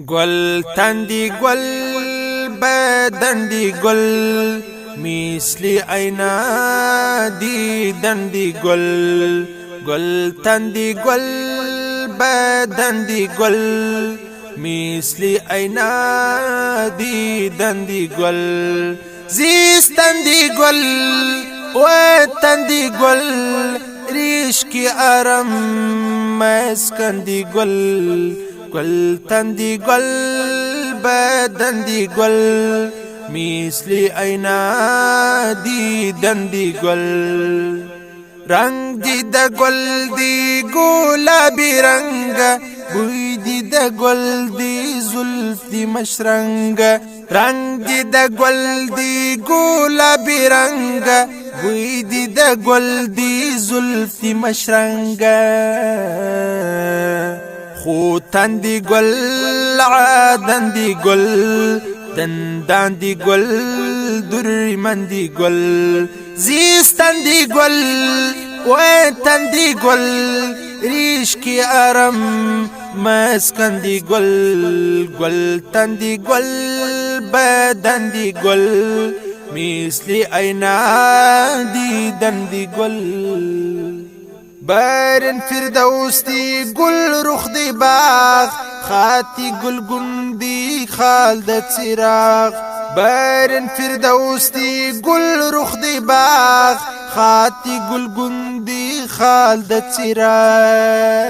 گل تندی گل بدندی گل مثل اینا دیدندی گل گل تندی گل بدندی گل مثل اینا دیدندی گل زیستندی گل و تندی گل ریشکی آرام مسکندی گل گل تندی گل بدندی گل مثل اینا دیدندی گل رنگ دی د گل دی گلابی رنگ بوی دی د گل دی زلف دی مشرنگ رنگ دی د گل دی گلابی رنگ بوی دی د گل دی زلف دی مشرنگ خو تندی گل عادندی گل دنداندی گل دریمندی گل زیستندی گل و تندی گل ریشکی آرام مسکندی گل گل تندی گل بدندی گل مثل اینا دیدندی گل بارن فردوستی گل رخ دی باغ خاتی گل گندی خالد چراغ بارن فردوستی گل رخ دی باغ خاتی گل گندی خالد چراغ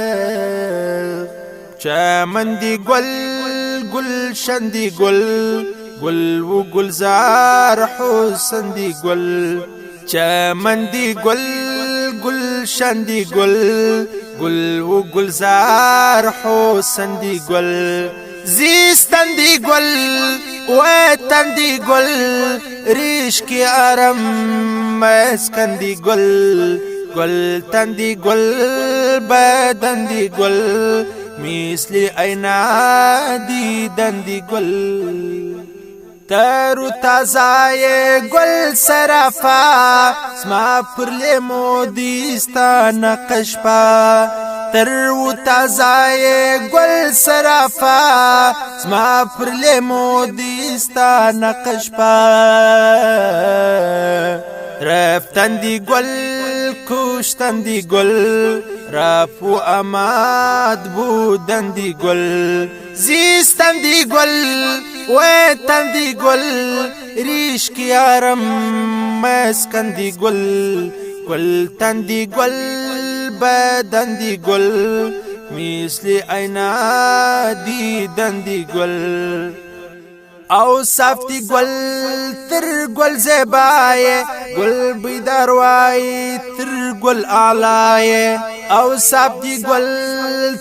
چمندی گل گلشندی گل گل و گلزار حسندی گل چمندی گل گلشندی گل گل و گلزار حسندی گل زیستندی گل و تندی گل ریشکی آرام مسکندی گل گل تندی گل بدندی گل مثل اینا دیدندی گل تر و تازای گل سرافا زما پر لیمو دیستا نقش پا تر و تازای گل سرافا زما پر لیمو دیستا نقش پا رفتندی گل کشتندی گل رفو اماد بودندی گل زیستندی گل و تندی گل ریشکی آرام مسکندی گل گل تندی گل بدندی گل مثل اینا دیدندی گل او صفتی گل تر گل زیبای گل بیداروای تر گل اعلای او صفتی گل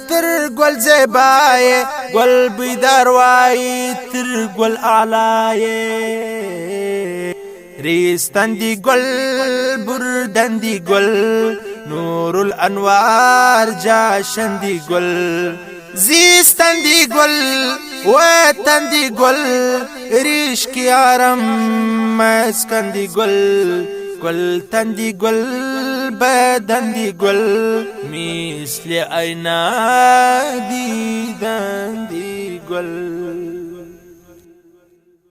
تر گل زیبای گل بیداروای تر گل اعلای ریستندی گل بردندی گل نور الانوار جاشندی گل زیستندی گل و تندی گل ریشکی آرام مسکندی گل گل تندی گل بدندی گل مثل اینا دیدندی گل